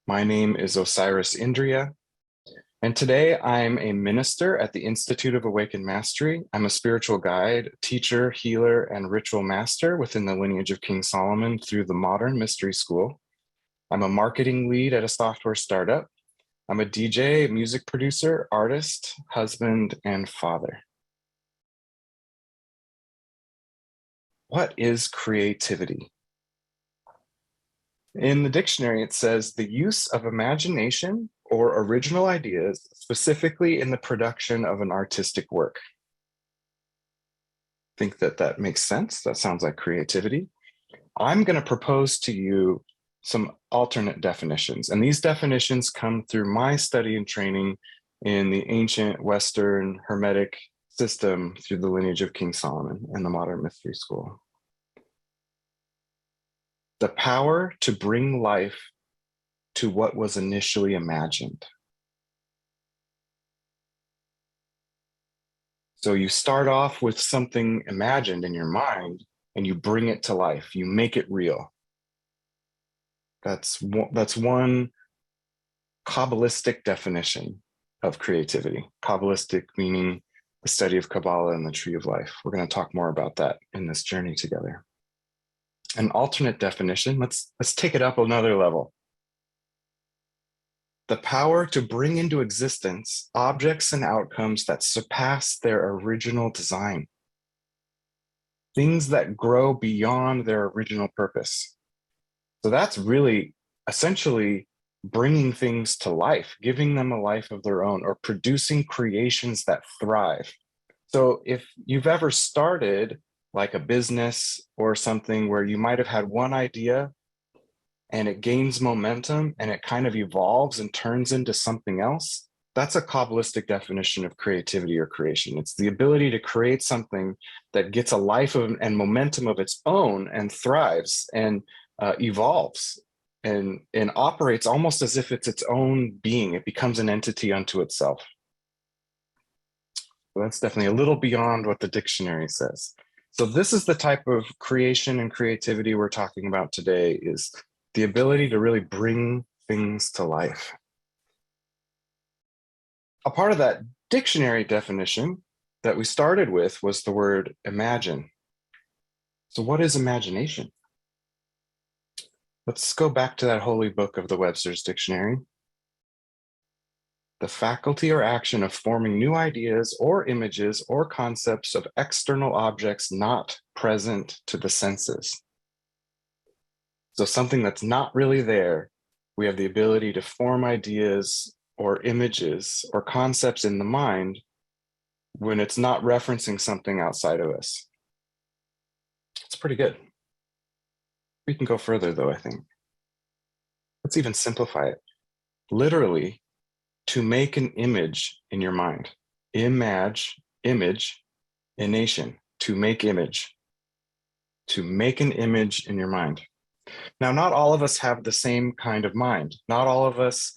My name is Osiris Indriya, and today I'm a minister at the Institute of Awakened Mastery. I'm a spiritual guide, teacher, healer, and ritual master within the Lineage of King Salomon through the Modern Mystery School. I'm a marketing lead at a software startup. I'm a DJ, music producer, artist, husband, and father. What is creativity? In the dictionary, it says the use of imagination or original ideas, specifically in the production of an artistic work. Think that makes sense. That sounds like creativity. I'm going to propose to you some alternate definitions, and these definitions come through my study and training in the ancient Western Hermetic system through the Lineage of King Solomon and the Modern Mystery School. The power to bring life to what was initially imagined. So you start off with something imagined in your mind and you bring it to life. You make it real. That's one Kabbalistic definition of creativity. Kabbalistic meaning the study of Kabbalah and the tree of life. We're going to talk more about that in this journey together. An alternate definition, let's take it up another level. The power to bring into existence objects and outcomes that surpass their original design. Things that grow beyond their original purpose. So that's really essentially bringing things to life, giving them a life of their own, or producing creations that thrive. So if you've ever started like a business or something where you might have had one idea and it gains momentum and it kind of evolves and turns into something else, that's a Kabbalistic definition of creativity or creation. It's the ability to create something that gets a life and momentum of its own and thrives and evolves and operates almost as if it's its own being. It becomes an entity unto itself. So that's definitely a little beyond what the dictionary says. So this is the type of creation and creativity we're talking about today, is the ability to really bring things to life. A part of that dictionary definition that we started with was the word imagine. So what is imagination? Let's go back to that holy book of the Webster's Dictionary. The faculty or action of forming new ideas or images or concepts of external objects not present to the senses. So something that's not really there, we have the ability to form ideas or images or concepts in the mind when it's not referencing something outside of us. It's pretty good. We can go further though, I think. Let's even simplify it. Literally, to make an image in your mind. Image, ination, to make image. To make an image in your mind. Now, not all of us have the same kind of mind. Not all of us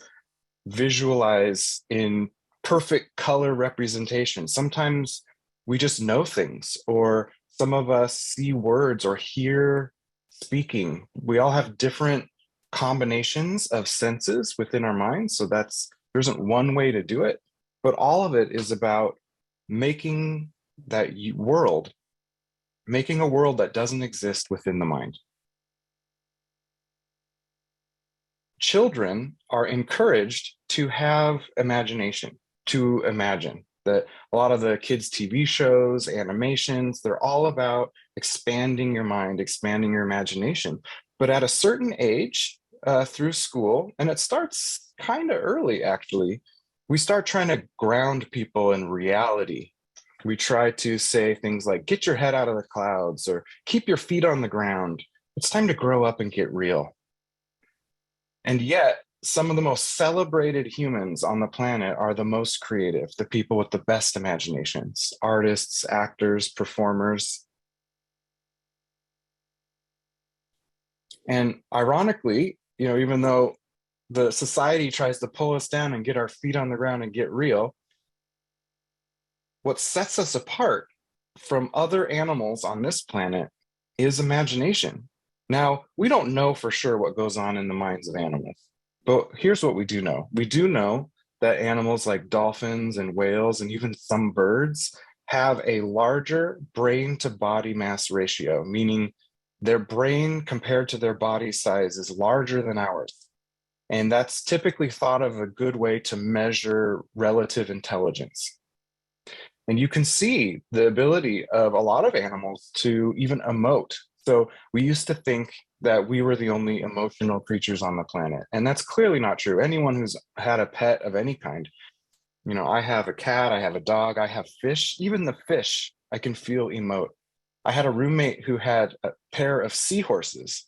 visualize in perfect color representation. Sometimes we just know things, or some of us see words or hear speaking. We all have different combinations of senses within our minds. So there isn't one way to do it, but all of it is about making that world, making a world that doesn't exist within the mind. Children are encouraged to have imagination, to imagine. That a lot of the kids' TV shows, animations, they're all about expanding your mind, expanding your imagination. But at a certain age, through school, and it starts kind of early actually, we start trying to ground people in reality. We try to say things like, get your head out of the clouds, or keep your feet on the ground. It's time to grow up and get real. And yet, some of the most celebrated humans on the planet are the most creative, the people with the best imaginations, artists, actors, performers. And ironically, even though the society tries to pull us down and get our feet on the ground and get real, what sets us apart from other animals on this planet is imagination. Now, we don't know for sure what goes on in the minds of animals. But here's what we do know. We do know that animals like dolphins and whales and even some birds have a larger brain to body mass ratio, meaning their brain compared to their body size is larger than ours. And that's typically thought of a good way to measure relative intelligence. And you can see the ability of a lot of animals to even emote. So we used to think that we were the only emotional creatures on the planet. And that's clearly not true. Anyone who's had a pet of any kind, you know, I have a cat, I have a dog, I have fish, even the fish, I can feel emote. I had a roommate who had a pair of seahorses,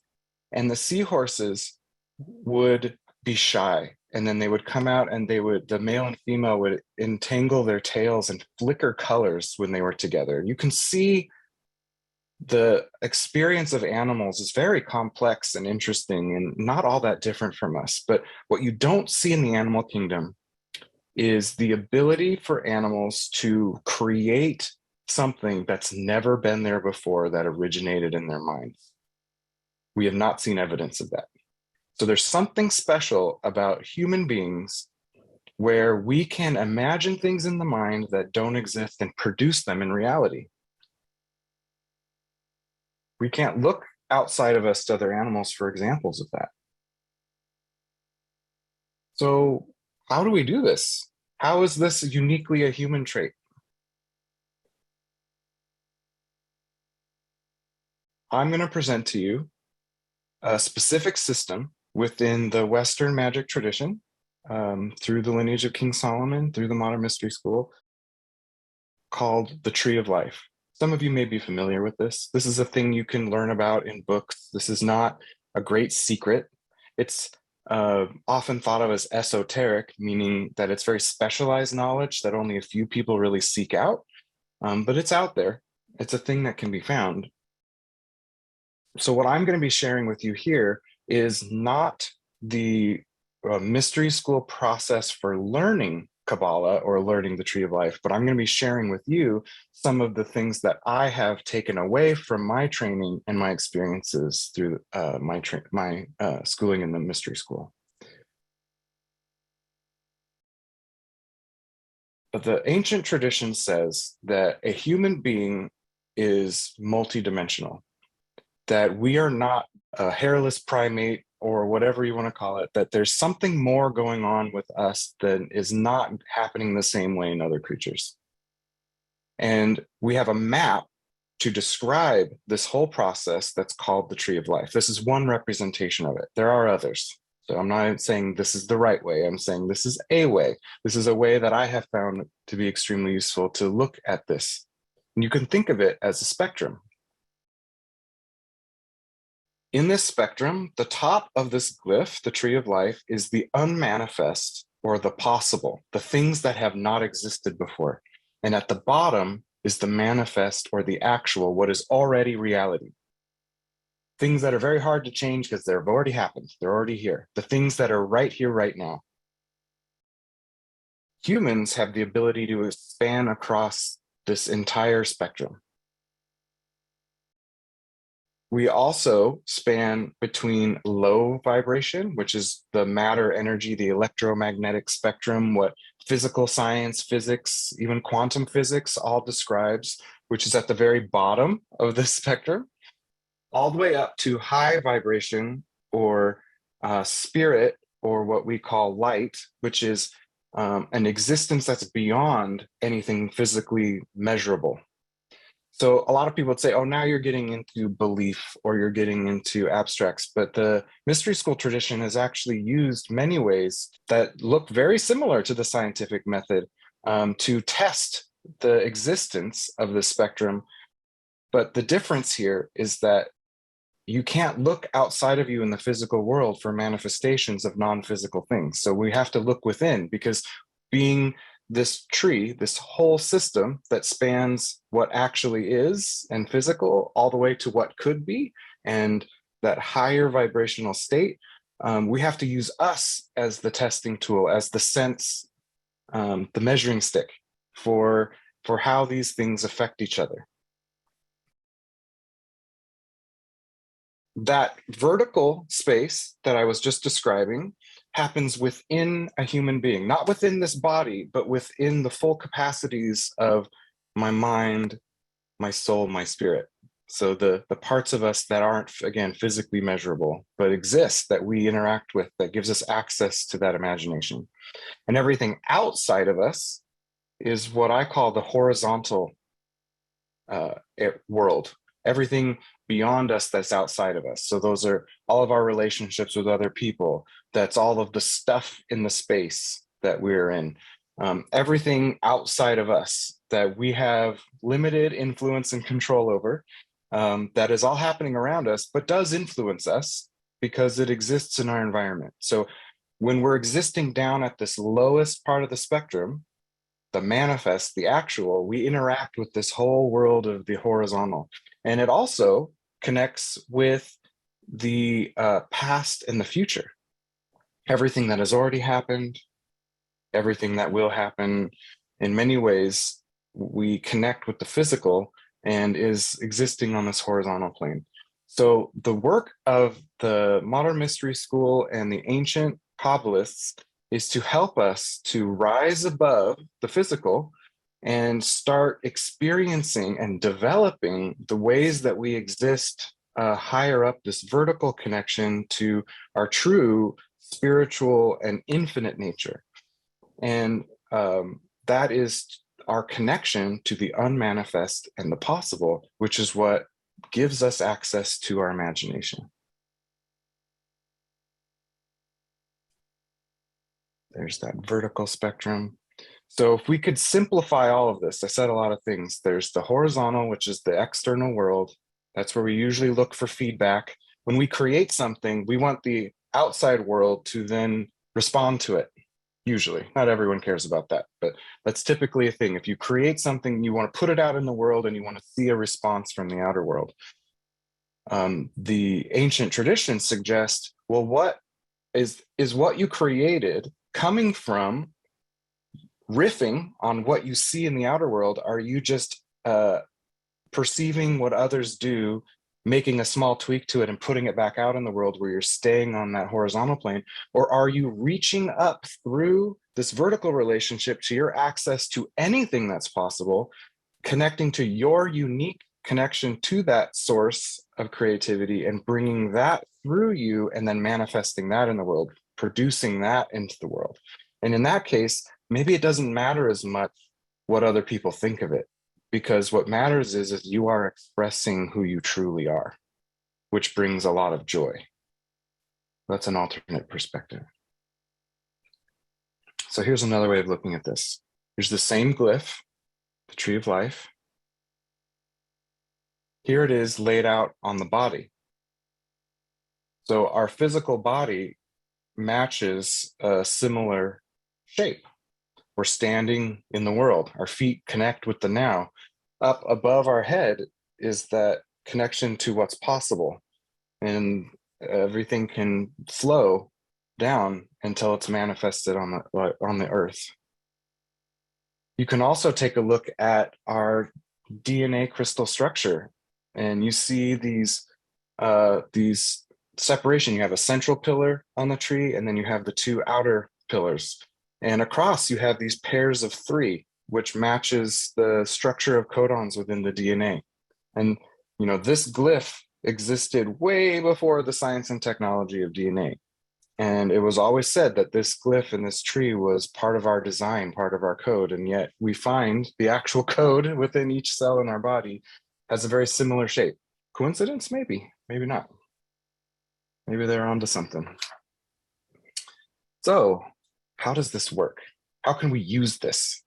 and the seahorses would be shy. And then they would come out and the male and female would entangle their tails and flicker colors when they were together. You can see the experience of animals is very complex and interesting and not all that different from us. But what you don't see in the animal kingdom is the ability for animals to create something that's never been there before that originated in their minds. We have not seen evidence of that. So there's something special about human beings where we can imagine things in the mind that don't exist and produce them in reality. We can't look outside of us to other animals for examples of that. So how do we do this? How is this uniquely a human trait? I'm going to present to you a specific system within the Western magic tradition, through the lineage of King Solomon, through the modern mystery school, called the Tree of Life. Some of you may be familiar with this. This is a thing you can learn about in books. This is not a great secret. It's often thought of as esoteric, meaning that it's very specialized knowledge that only a few people really seek out, but it's out there. It's a thing that can be found. So what I'm going to be sharing with you here is not the mystery school process for learning Kabbalah or learning the Tree of Life, but I'm going to be sharing with you some of the things that I have taken away from my training and my experiences through my schooling in the mystery school. But the ancient tradition says that a human being is multidimensional, that we are not a hairless primate or whatever you want to call it, that there's something more going on with us that is not happening the same way in other creatures. And we have a map to describe this whole process that's called the Tree of Life. This is one representation of it. There are others. So I'm not saying this is the right way. I'm saying this is a way. This is a way that I have found to be extremely useful to look at this. And you can think of it as a spectrum. In this spectrum, the top of this glyph, the Tree of Life, is the unmanifest or the possible, the things that have not existed before. And at the bottom is the manifest or the actual, what is already reality. Things that are very hard to change because they've already happened. They're already here. The things that are right here, right now. Humans have the ability to span across this entire spectrum. We also span between low vibration, which is the matter, energy, the electromagnetic spectrum, what physical science, physics, even quantum physics all describes, which is at the very bottom of the spectrum, all the way up to high vibration or spirit, or what we call light, which is an existence that's beyond anything physically measurable. So a lot of people would say, oh, now you're getting into belief or you're getting into abstracts. But the mystery school tradition has actually used many ways that look very similar to the scientific method to test the existence of the spectrum. But the difference here is that you can't look outside of you in the physical world for manifestations of non-physical things. So we have to look within, because being this tree, this whole system that spans what actually is and physical all the way to what could be and that higher vibrational state, we have to use us as the testing tool, as the sense, the measuring stick for how these things affect each other. That vertical space that I was just describing happens within a human being, not within this body, but within the full capacities of my mind, my soul, my spirit. So the parts of us that aren't, again, physically measurable, but exist, that we interact with, that gives us access to that imagination. And everything outside of us is what I call the horizontal world. Everything beyond us that's outside of us. So those are all of our relationships with other people. That's all of the stuff in the space that we're in. Everything outside of us that we have limited influence and control over, that is all happening around us, but does influence us because it exists in our environment. So when we're existing down at this lowest part of the spectrum, the manifest, the actual, we interact with this whole world of the horizontal. And it also connects with the past and the future. Everything that has already happened, everything that will happen. In many ways, we connect with the physical and is existing on this horizontal plane. So the work of the modern mystery school and the ancient Kabbalists is to help us to rise above the physical and start experiencing and developing the ways that we exist higher up this vertical connection to our true spiritual and infinite nature. And that is our connection to the unmanifest and the possible, which is what gives us access to our imagination. There's that vertical spectrum. So if we could simplify all of this, I said a lot of things. There's the horizontal, which is the external world. That's where we usually look for feedback. When we create something, we want the outside world to then respond to it. Usually, not everyone cares about that, but that's typically a thing. If you create something, you want to put it out in the world and you want to see a response from the outer world. The ancient traditions suggest, well, what is what you created coming from riffing on what you see in the outer world? Are you just perceiving what others do, making a small tweak to it and putting it back out in the world where you're staying on that horizontal plane? Or are you reaching up through this vertical relationship to your access to anything that's possible, connecting to your unique connection to that source of creativity and bringing that through you and then manifesting that in the world, producing that into the world? And in that case, maybe it doesn't matter as much what other people think of it, because what matters is you are expressing who you truly are, which brings a lot of joy. That's an alternate perspective. So here's another way of looking at this. Here's the same glyph, the tree of life. Here it is laid out on the body. So our physical body matches a similar shape. We're standing in the world. Our feet connect with the now. Up above our head is that connection to what's possible. And everything can flow down until it's manifested on the earth. You can also take a look at our DNA crystal structure, and you see these separation. You have a central pillar on the tree, and then you have the two outer pillars. And across, you have these pairs of three, which matches the structure of codons within the DNA. And, you know, this glyph existed way before the science and technology of DNA. And it was always said that this glyph in this tree was part of our design, part of our code. And yet we find the actual code within each cell in our body has a very similar shape. Coincidence? Maybe, maybe not. Maybe they're onto something. So how does this work? How can we use this?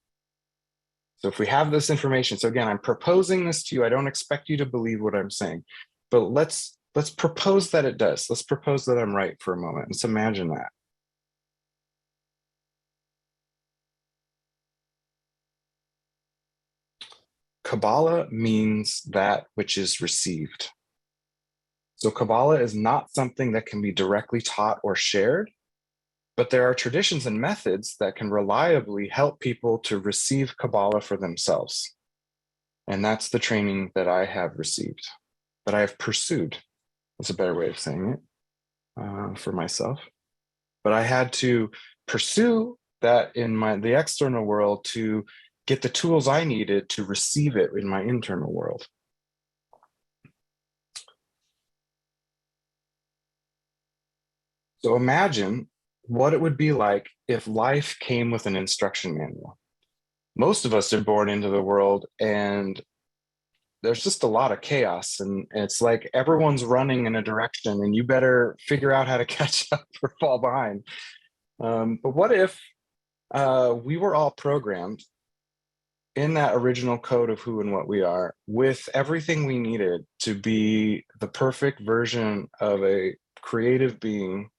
So if we have this information, so again, I'm proposing this to you. I don't expect you to believe what I'm saying, but let's propose that it does. Let's propose that I'm right for a moment. Let's imagine that. Kabbalah means that which is received. So Kabbalah is not something that can be directly taught or shared, but there are traditions and methods that can reliably help people to receive Kabbalah for themselves. And that's the training that I have received, that I have pursued. That's a better way of saying it for myself. But I had to pursue that in the external world to get the tools I needed to receive it in my internal world. So imagine what it would be like if life came with an instruction manual. Most of us are born into the world and there's just a lot of chaos, and it's like everyone's running in a direction and you better figure out how to catch up or fall behind. But what if we were all programmed in that original code of who and what we are, with everything we needed to be the perfect version of a creative being,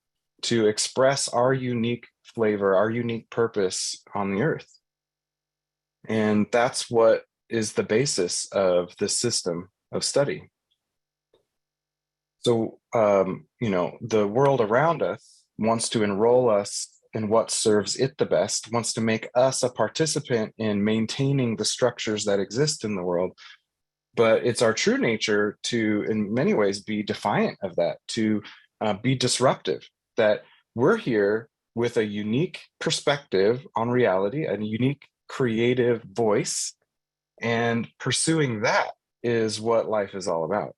to express our unique flavor, our unique purpose on the earth? And that's what is the basis of this system of study. So, the world around us wants to enroll us in what serves it the best, wants to make us a participant in maintaining the structures that exist in the world. But it's our true nature to, in many ways, be defiant of that, to be disruptive, that we're here with a unique perspective on reality, a unique creative voice, and pursuing that is what life is all about.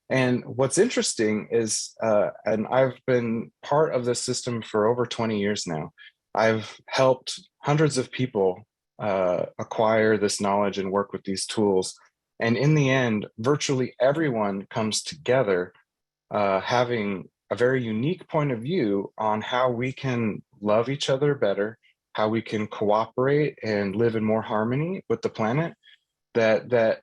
And what's interesting is, and I've been part of this system for over 20 years now. I've helped hundreds of people acquire this knowledge and work with these tools. And in the end, virtually everyone comes together having a very unique point of view on how we can love each other better, how we can cooperate and live in more harmony with the planet. That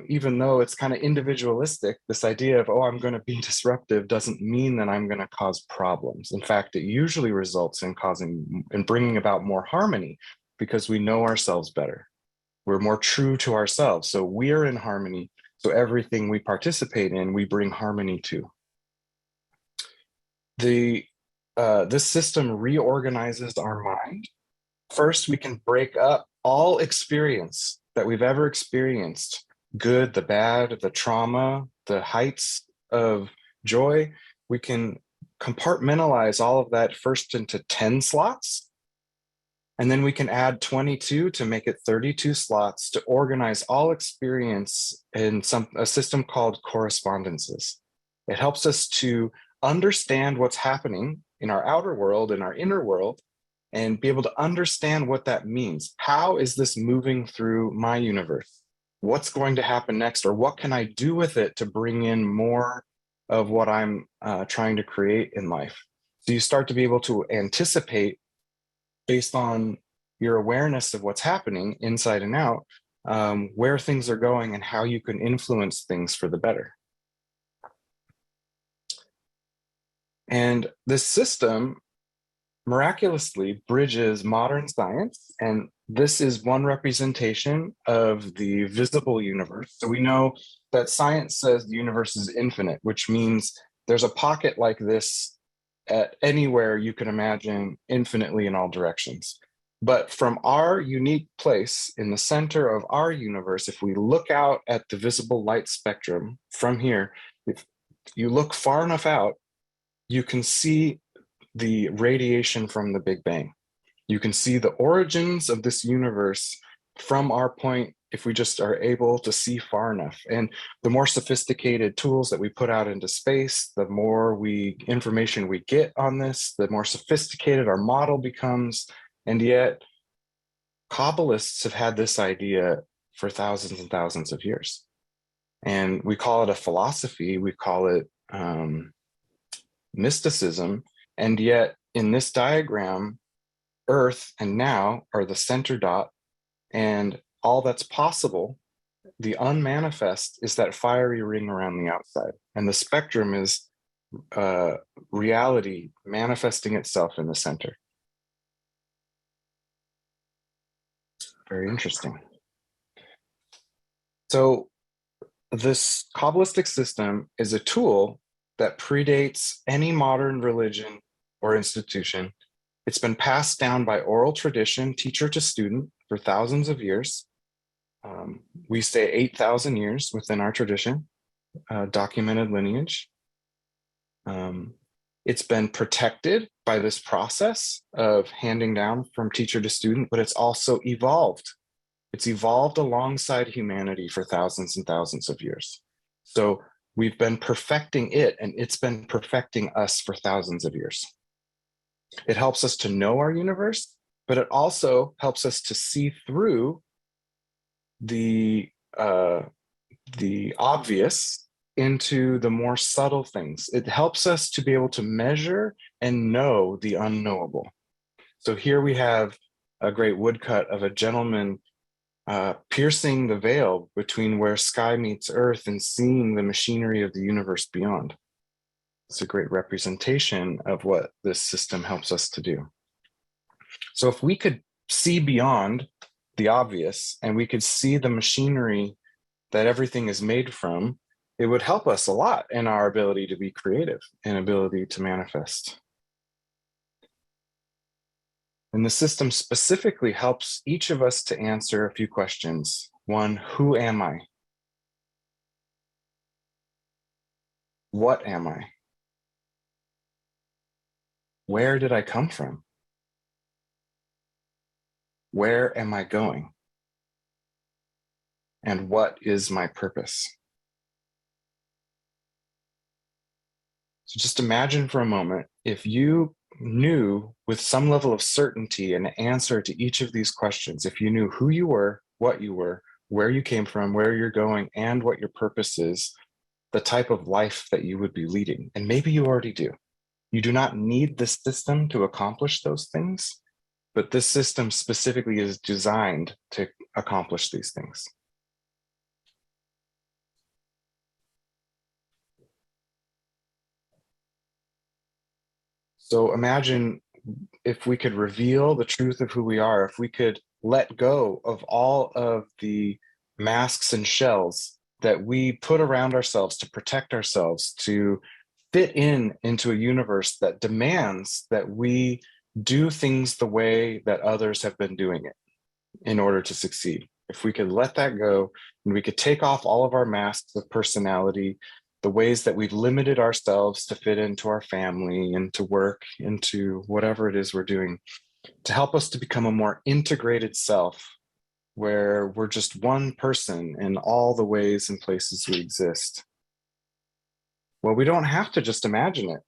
even though it's kind of individualistic, this idea of, oh, I'm going to be disruptive doesn't mean that I'm going to cause problems. In fact, it usually results in bringing about more harmony, because we know ourselves better. We're more true to ourselves. So we're in harmony. So everything we participate in, we bring harmony to. This system reorganizes our mind. First, we can break up all experience that we've ever experienced, good, the bad, the trauma, the heights of joy. We can compartmentalize all of that first into 10 slots. And then we can add 22 to make it 32 slots to organize all experience in a system called correspondences. It helps us to understand what's happening in our outer world, in our inner world, and be able to understand what that means. How is this moving through my universe? What's going to happen next? Or what can I do with it to bring in more of what I'm trying to create in life? So you start to be able to anticipate, based on your awareness of what's happening inside and out, where things are going and how you can influence things for the better. And this system miraculously bridges modern science, and this is one representation of the visible universe. So we know that science says the universe is infinite, which means there's a pocket like this at anywhere you can imagine, infinitely in all directions. But from our unique place in the center of our universe, if we look out at the visible light spectrum from here, if you look far enough out, you can see the radiation from the Big Bang. You can see the origins of this universe from our point, if we just are able to see far enough. And the more sophisticated tools that we put out into space, the more information we get on this, the more sophisticated our model becomes. And yet, Kabbalists have had this idea for thousands and thousands of years. And we call it a philosophy, we call it mysticism. And yet, in this diagram, Earth and now are the center dot, and all that's possible, the unmanifest, is that fiery ring around the outside. And the spectrum is reality manifesting itself in the center. Very interesting. So this Kabbalistic system is a tool that predates any modern religion or institution. It's been passed down by oral tradition, teacher to student, for thousands of years. We say 8,000 years within our tradition, documented lineage. It's been protected by this process of handing down from teacher to student, but it's also evolved. It's evolved alongside humanity for thousands and thousands of years. So we've been perfecting it, and it's been perfecting us for thousands of years. It helps us to know our universe, but it also helps us to see through the obvious into the more subtle things. It helps us to be able to measure and know the unknowable. So here we have a great woodcut of a gentleman piercing the veil between where sky meets earth and seeing the machinery of the universe beyond. It's a great representation of what this system helps us to do. So if we could see beyond the obvious and we could see the machinery that everything is made from, it would help us a lot in our ability to be creative and ability to manifest. And the system specifically helps each of us to answer a few questions. One, who am I? What am I? Where did I come from? Where am I going? And what is my purpose? So just imagine for a moment, if you knew with some level of certainty an answer to each of these questions, if you knew who you were, what you were, where you came from, where you're going, and what your purpose is, the type of life that you would be leading. And maybe you already do. You do not need this system to accomplish those things, but this system specifically is designed to accomplish these things. So imagine if we could reveal the truth of who we are, if we could let go of all of the masks and shells that we put around ourselves to protect ourselves, to fit into a universe that demands that we do things the way that others have been doing it in order to succeed. If we could let that go and we could take off all of our masks of personality, the ways that we've limited ourselves to fit into our family, into work, into whatever it is we're doing, to help us to become a more integrated self, where we're just one person in all the ways and places we exist. Well, we don't have to just imagine it.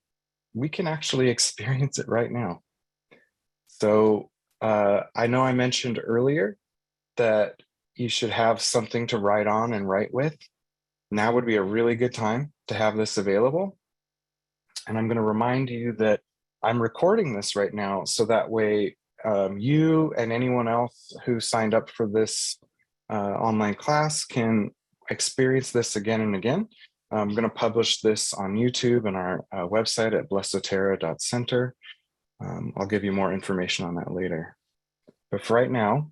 We can actually experience it right now. So I know I mentioned earlier that you should have something to write on and write with. Now would be a really good time to have this available. And I'm going to remind you that I'm recording this right now, so that way you and anyone else who signed up for this online class can experience this again and again. I'm going to publish this on YouTube and our website at blessoterra.center. I'll give you more information on that later. But for right now,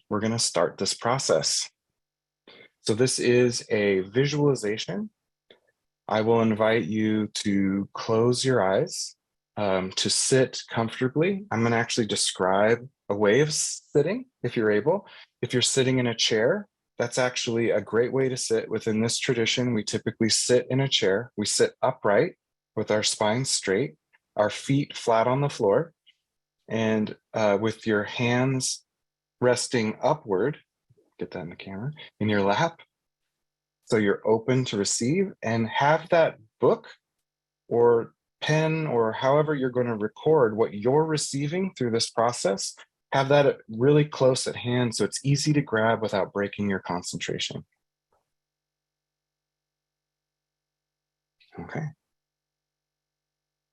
we're going to start this process. So this is a visualization. I will invite you to close your eyes, to sit comfortably. I'm going to actually describe a way of sitting if you're able. If you're sitting in a chair, that's actually a great way to sit. Within this tradition, we typically sit in a chair. We sit upright with our spine straight, our feet flat on the floor, and with your hands resting upward, get that in the camera, in your lap. So you're open to receive, and have that book or pen or however you're going to record what you're receiving through this process, have that really close at hand so it's easy to grab without breaking your concentration. Okay.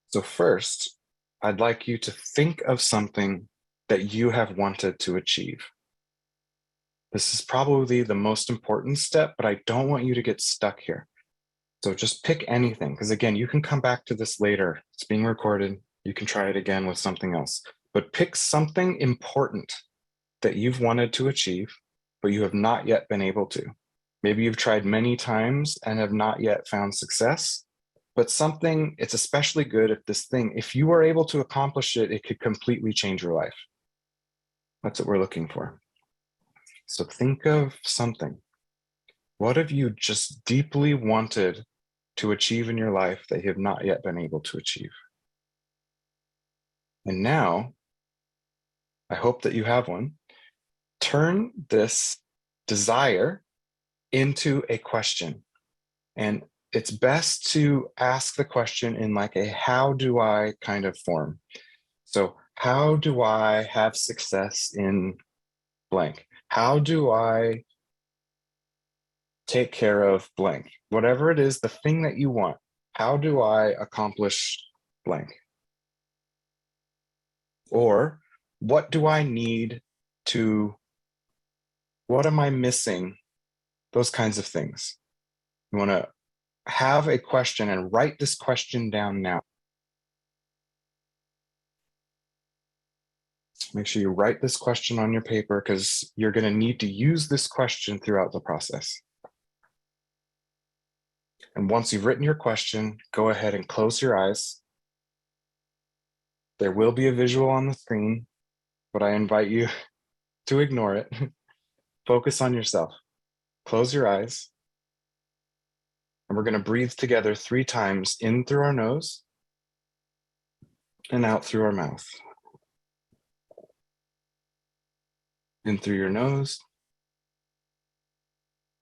So first, I'd like you to think of something that you have wanted to achieve. This is probably the most important step, but I don't want you to get stuck here. So just pick anything, because again, you can come back to this later. It's being recorded. You can try it again with something else. But pick something important that you've wanted to achieve, but you have not yet been able to. Maybe you've tried many times and have not yet found success, but something, it's especially good if this thing, if you are able to accomplish it, it could completely change your life. That's what we're looking for. So think of something. What have you just deeply wanted to achieve in your life that you have not yet been able to achieve? And now, I hope that you have one. Turn this desire into a question. And it's best to ask the question in like a how do I kind of form. So how do I have success in blank? How do I take care of blank? Whatever it is, the thing that you want, how do I accomplish blank? Or what do I need to, what am I missing? Those kinds of things. You want to have a question and write this question down now. Make sure you write this question on your paper because you're going to need to use this question throughout the process. And once you've written your question, go ahead and close your eyes. There will be a visual on the screen, but I invite you to ignore it. Focus on yourself. Close your eyes. And we're going to breathe together 3 times in through our nose and out through our mouth. In through your nose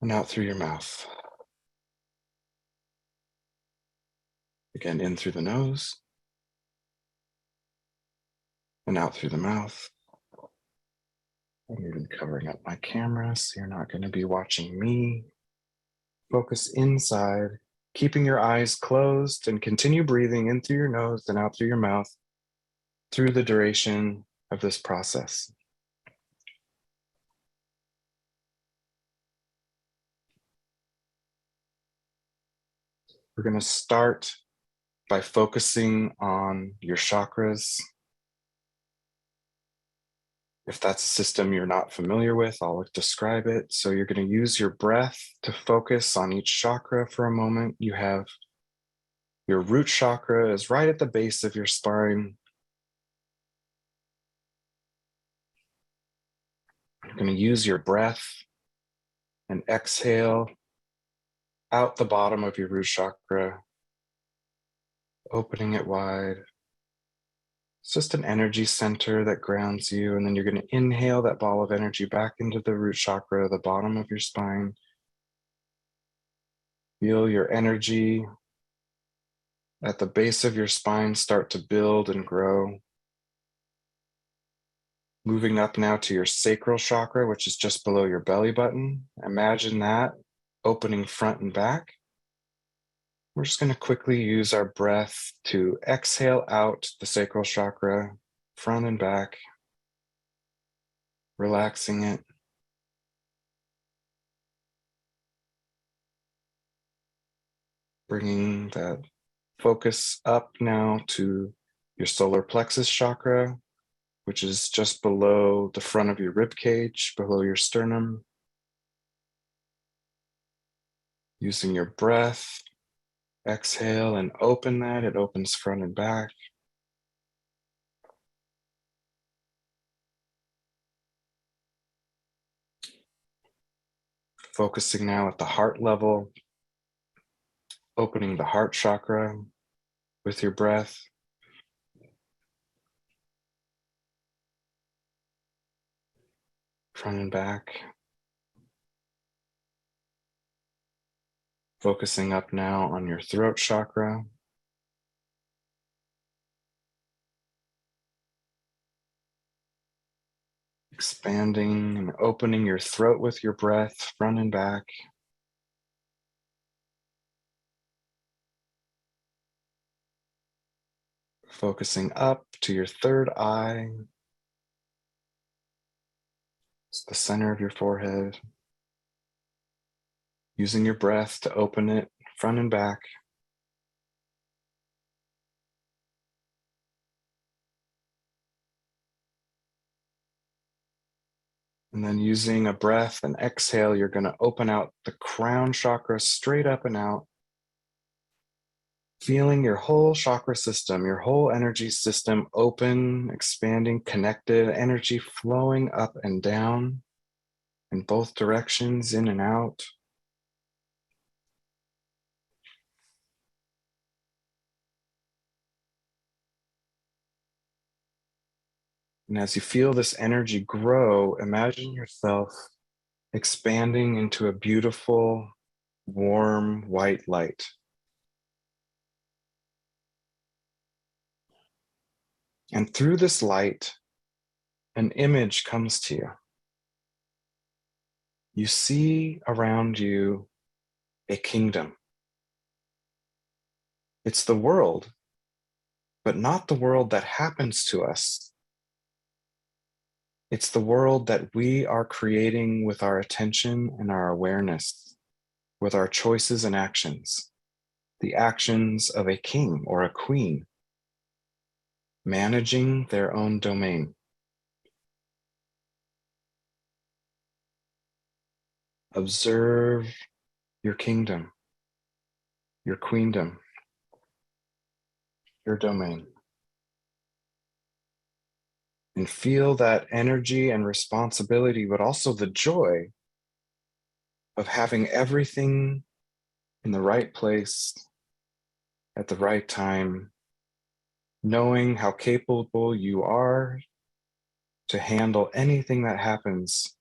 and out through your mouth. Again, in through the nose and out through the mouth. I'm even covering up my camera so you're not going to be watching me. Focus inside, keeping your eyes closed, and continue breathing in through your nose and out through your mouth through the duration of this process. We're going to start by focusing on your chakras. If that's a system you're not familiar with, I'll describe it. So you're going to use your breath to focus on each chakra for a moment. You have your root chakra is right at the base of your spine. You're going to use your breath and exhale out the bottom of your root chakra, opening it wide. It's just an energy center that grounds you. And then you're going to inhale that ball of energy back into the root chakra, the bottom of your spine. Feel your energy at the base of your spine start to build and grow. Moving up now to your sacral chakra, which is just below your belly button. Imagine that opening front and back. We're just going to quickly use our breath to exhale out the sacral chakra, front and back, relaxing it. Bringing that focus up now to your solar plexus chakra, which is just below the front of your rib cage, below your sternum. Using your breath, exhale and open that. It opens front and back. Focusing now at the heart level, opening the heart chakra with your breath. Front and back. Focusing up now on your throat chakra. Expanding and opening your throat with your breath, front and back. Focusing up to your third eye. It's the center of your forehead. Using your breath to open it front and back. And then using a breath and exhale, you're going to open out the crown chakra straight up and out. Feeling your whole chakra system, your whole energy system open, expanding, connected, energy flowing up and down in both directions, in and out. And as you feel this energy grow, imagine yourself expanding into a beautiful, warm, white light. And through this light, an image comes to you. You see around you a kingdom. It's the world, but not the world that happens to us. It's the world that we are creating with our attention and our awareness, with our choices and actions, the actions of a king or a queen, managing their own domain. Observe your kingdom, your queendom, your domain. And feel that energy and responsibility, but also the joy of having everything in the right place at the right time, knowing how capable you are to handle anything that happens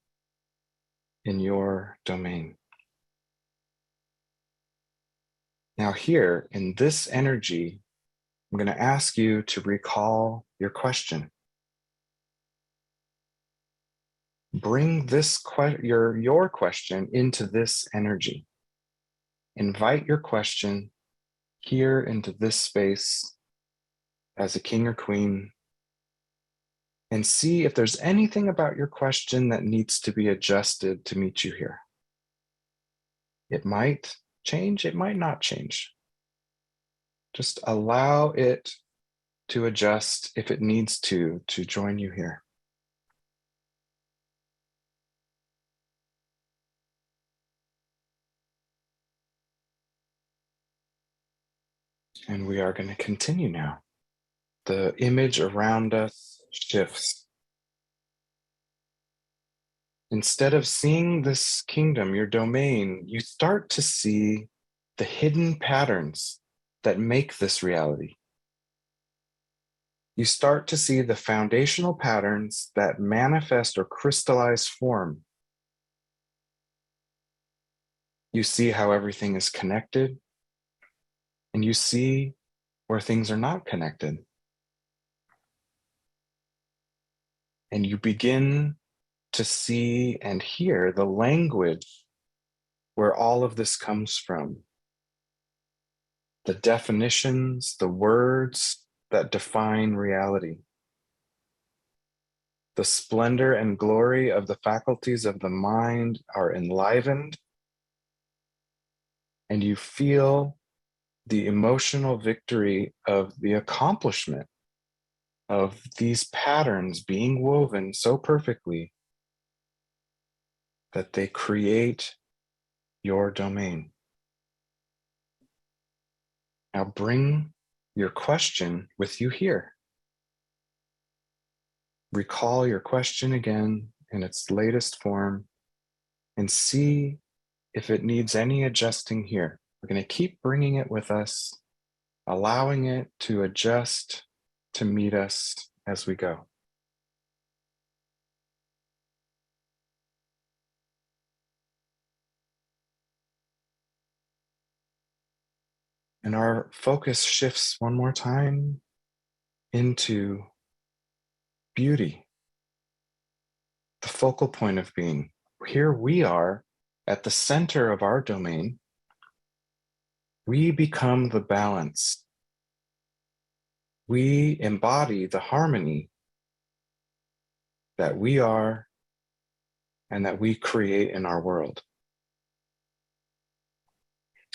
in your domain. Now, here in this energy, I'm going to ask you to recall your question. Bring this your question into this energy. Invite your question here into this space as a king or queen, and see if there's anything about your question that needs to be adjusted to meet you here. It might change, it might not change. Just allow it to adjust if it needs to join you here. And we are going to continue now. The image around us shifts. Instead of seeing this kingdom, your domain, you start to see the hidden patterns that make this reality. You start to see the foundational patterns that manifest or crystallize form. You see how everything is connected, and you see where things are not connected. And you begin to see and hear the language where all of this comes from. The definitions, the words that define reality. The splendor and glory of the faculties of the mind are enlivened, and you feel the emotional victory of the accomplishment of these patterns being woven so perfectly that they create your domain. Now bring your question with you here. Recall your question again in its latest form and see if it needs any adjusting here. We're going to keep bringing it with us, allowing it to adjust to meet us as we go. And our focus shifts one more time into beauty, the focal point of being. Here we are at the center of our domain. We become the balance. We embody the harmony that we are and that we create in our world.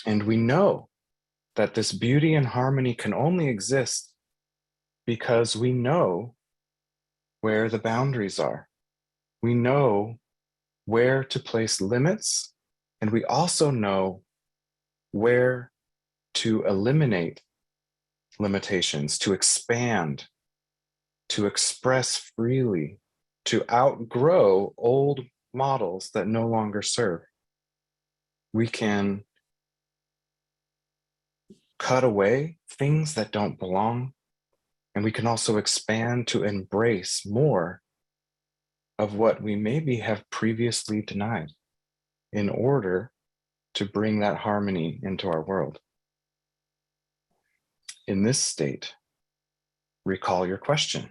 And we know that this beauty and harmony can only exist because we know where the boundaries are. We know where to place limits, and we also know where to eliminate limitations, to expand, to express freely, to outgrow old models that no longer serve. We can cut away things that don't belong, And we can also expand to embrace more of what we maybe have previously denied in order to bring that harmony into our world. In this state, recall your question.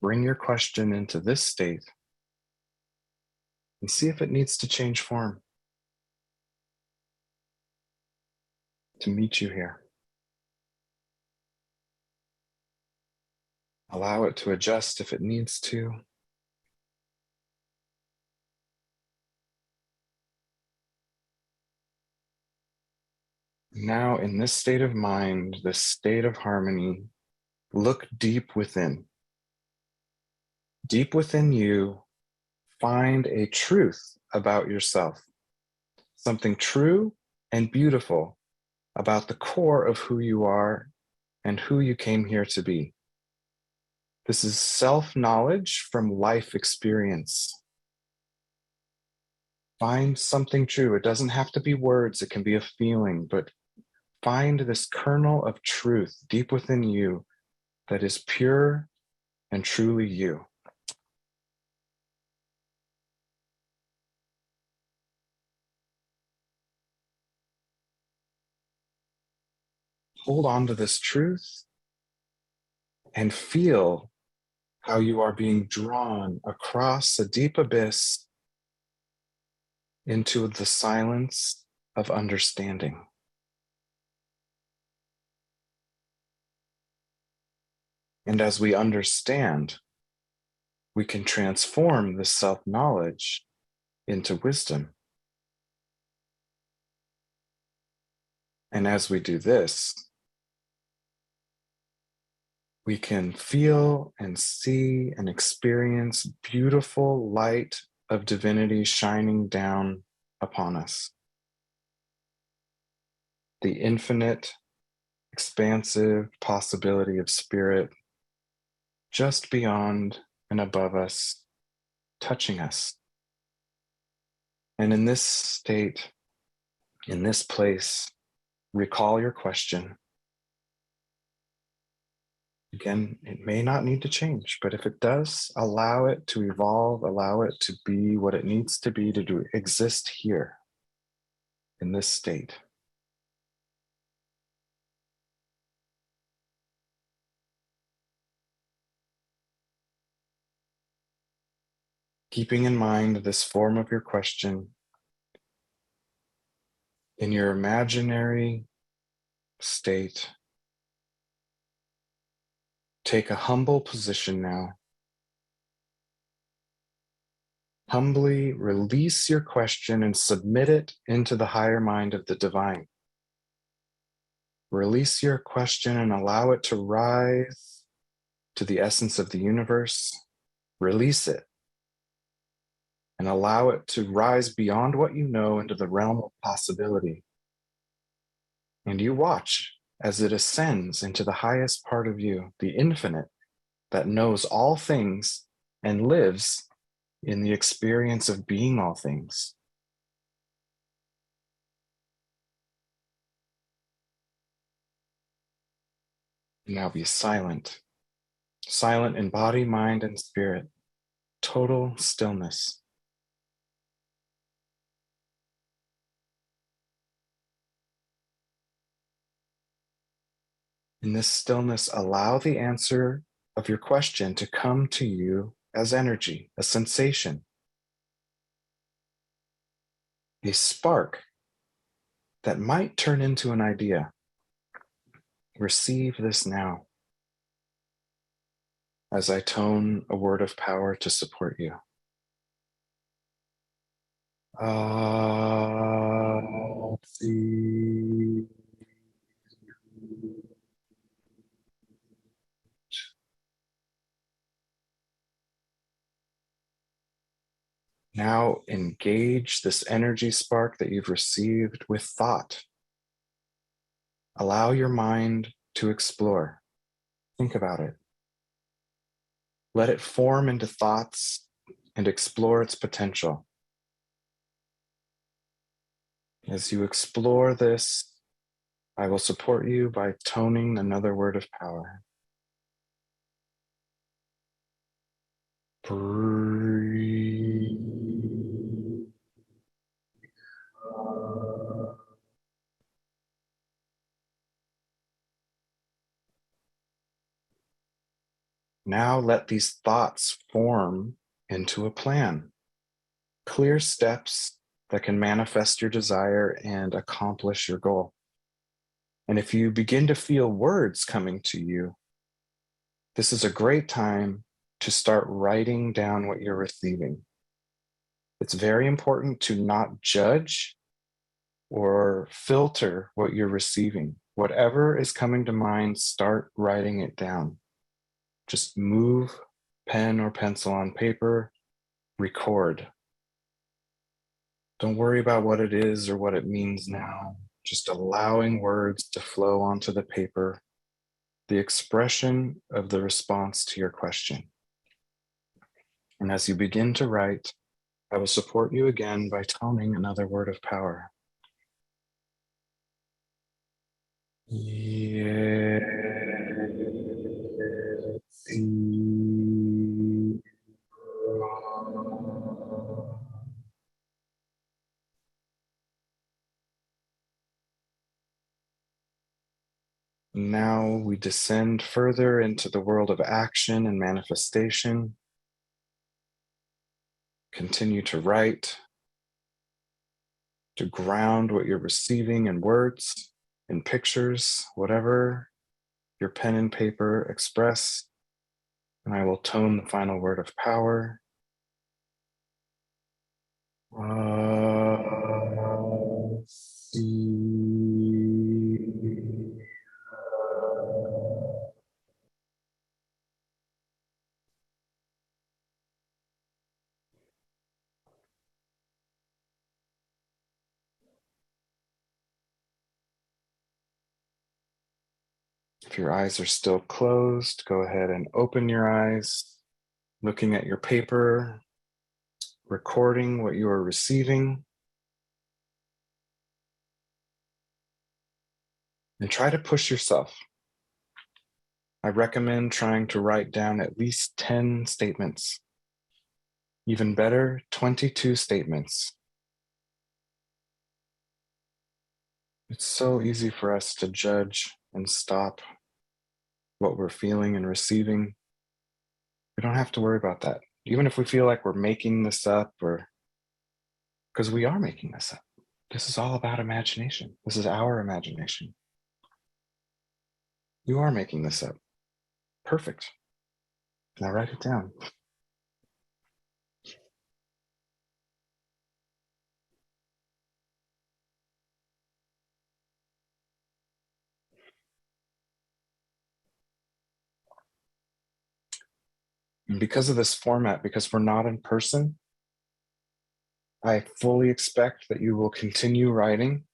Bring your question into this state and see if it needs to change form to meet you here. Allow it to adjust if it needs to. Now, in this state of mind, this state of harmony, look deep within. Deep within you, find a truth about yourself, something true and beautiful about the core of who you are and who you came here to be. This is self-knowledge from life experience. Find something true. It doesn't have to be words, it can be a feeling, but find this kernel of truth deep within you that is pure and truly you. Hold on to this truth and feel how you are being drawn across a deep abyss into the silence of understanding. And as we understand, we can transform this self-knowledge into wisdom. And as we do this, we can feel and see and experience beautiful light of divinity shining down upon us. The infinite, expansive possibility of spirit just beyond and above us, touching us. And in this state, in this place, recall your question. Again, it may not need to change, but if it does, allow it to evolve, allow it to be what it needs to be to exist here in this state. Keeping in mind this form of your question, in your imaginary state, take a humble position now. Humbly release your question and submit it into the higher mind of the divine. Release your question and allow it to rise to the essence of the universe. Release it and allow it to rise beyond what you know into the realm of possibility. And you watch as it ascends into the highest part of you, the infinite, that knows all things and lives in the experience of being all things. Now be silent. Silent in body, mind, and spirit. Total stillness. In this stillness, allow the answer of your question to come to you as energy, a sensation, a spark that might turn into an idea. Receive this now as I tone a word of power to support you. Now engage this energy spark that you've received with thought. Allow your mind to explore. Think about it. Let it form into thoughts and explore its potential. As you explore this, I will support you by toning another word of power. Breathe. Now let these thoughts form into a plan. Clear steps that can manifest your desire and accomplish your goal. And if you begin to feel words coming to you, this is a great time to start writing down what you're receiving. It's very important to not judge or filter what you're receiving. Whatever is coming to mind, start writing it down. Just move pen or pencil on paper, record. Don't worry about what it is or what it means now. Just allowing words to flow onto the paper, the expression of the response to your question. And as you begin to write, I will support you again by toning another word of power. Yeah. Now we descend further into the world of action and manifestation. Continue to write, to ground what you're receiving in words, in pictures, whatever your pen and paper express. And I will tone the final word of power. If your eyes are still closed, go ahead and open your eyes, looking at your paper, recording what you are receiving. And try to push yourself. I recommend trying to write down at least 10 statements. Even better, 22 statements. It's so easy for us to judge and stop what we're feeling and receiving. We don't have to worry about that. Even if we feel like we're making this up, or because we are making this up. This is all about imagination. This is our imagination. You are making this up. Perfect. Now write it down. And because of this format, because we're not in person, I fully expect that you will continue writing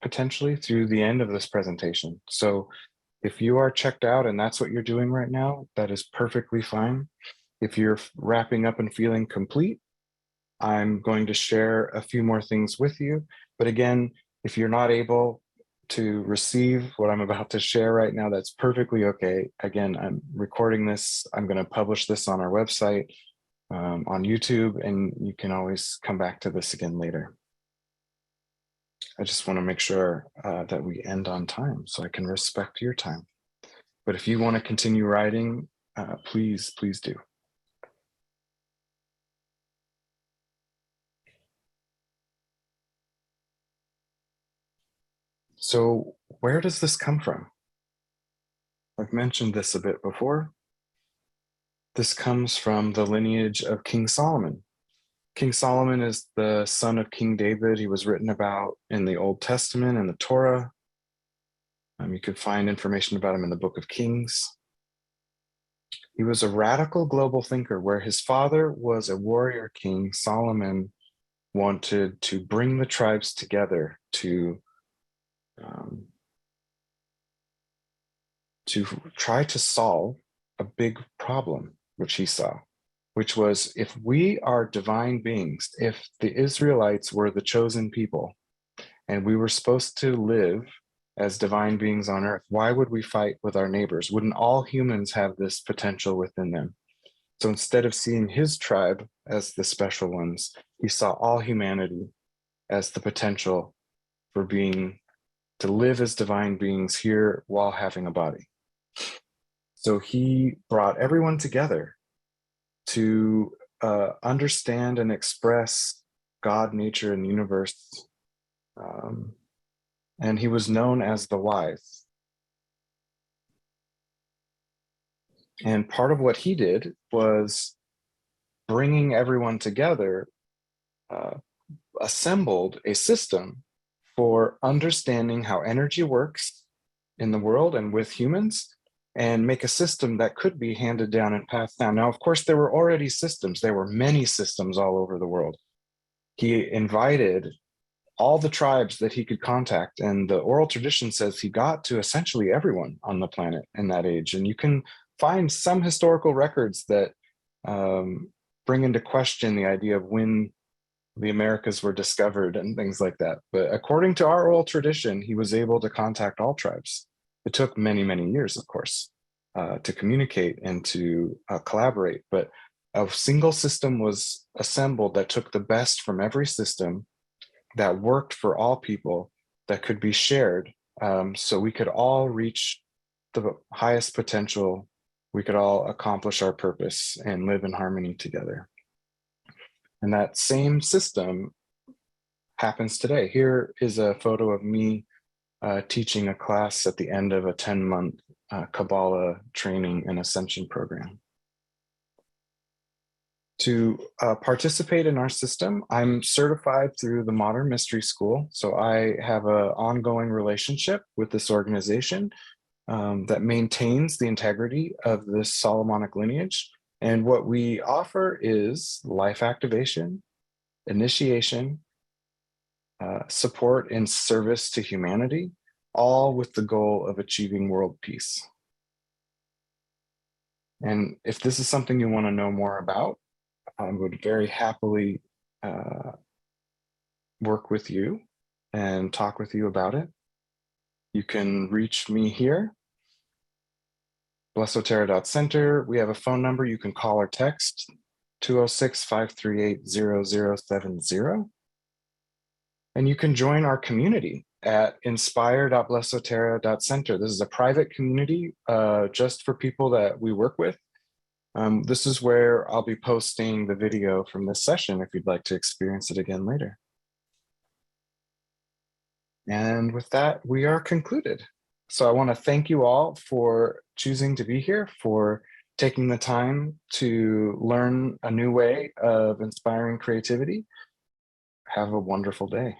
potentially through the end of this presentation. So if you are checked out and that's what you're doing right now, that is perfectly fine. If you're wrapping up and feeling complete, I'm going to share a few more things with you. But again, if you're not able to receive what I'm about to share right now, that's perfectly okay. Again, I'm recording this. I'm going to publish this on our website, on YouTube, and you can always come back to this again later. I just want to make sure that we end on time so I can respect your time. But if you want to continue writing, please do. So where does this come from? I've mentioned this a bit before. This comes from the lineage of King Solomon. King Solomon is the son of King David. He was written about in the Old Testament and the Torah. You could find information about him in the Book of Kings. He was a radical global thinker. Where his father was a warrior king, Solomon wanted to bring the tribes together to try to solve a big problem, which he saw, which was, if we are divine beings, if the Israelites were the chosen people, and we were supposed to live as divine beings on earth, why would we fight with our neighbors? Wouldn't all humans have this potential within them? So instead of seeing his tribe as the special ones, he saw all humanity as the potential for to live as divine beings here while having a body. So he brought everyone together to understand and express God, nature, and universe. And he was known as the wise. And part of what he did was bringing everyone together, assembled a system for understanding how energy works in the world and with humans, and make a system that could be handed down and passed down. Now, of course, there were already systems. There were many systems all over the world. He invited all the tribes that he could contact, and the oral tradition says he got to essentially everyone on the planet in that age. And you can find some historical records that bring into question the idea of when the Americas were discovered and things like that. But according to our oral tradition, he was able to contact all tribes. It took many, many years, of course, to communicate and to collaborate. But a single system was assembled that took the best from every system, that worked for all people, that could be shared, so we could all reach the highest potential. We could all accomplish our purpose and live in harmony together. And that same system happens today. Here is a photo of me teaching a class at the end of a 10-month Kabbalah training and ascension program. To participate in our system, I'm certified through the Modern Mystery School. So I have an ongoing relationship with this organization that maintains the integrity of this Solomonic lineage. And what we offer is life activation, initiation, support and service to humanity, all with the goal of achieving world peace. And if this is something you want to know more about, I would very happily work with you and talk with you about it. You can reach me here, blessoterra.center. We have a phone number you can call or text, 206-538-0070. And you can join our community at inspire.blessoterra.center. This is a private community just for people that we work with. This is where I'll be posting the video from this session if you'd like to experience it again later. And with that, we are concluded. So I want to thank you all for choosing to be here, for taking the time to learn a new way of inspiring creativity. Have a wonderful day.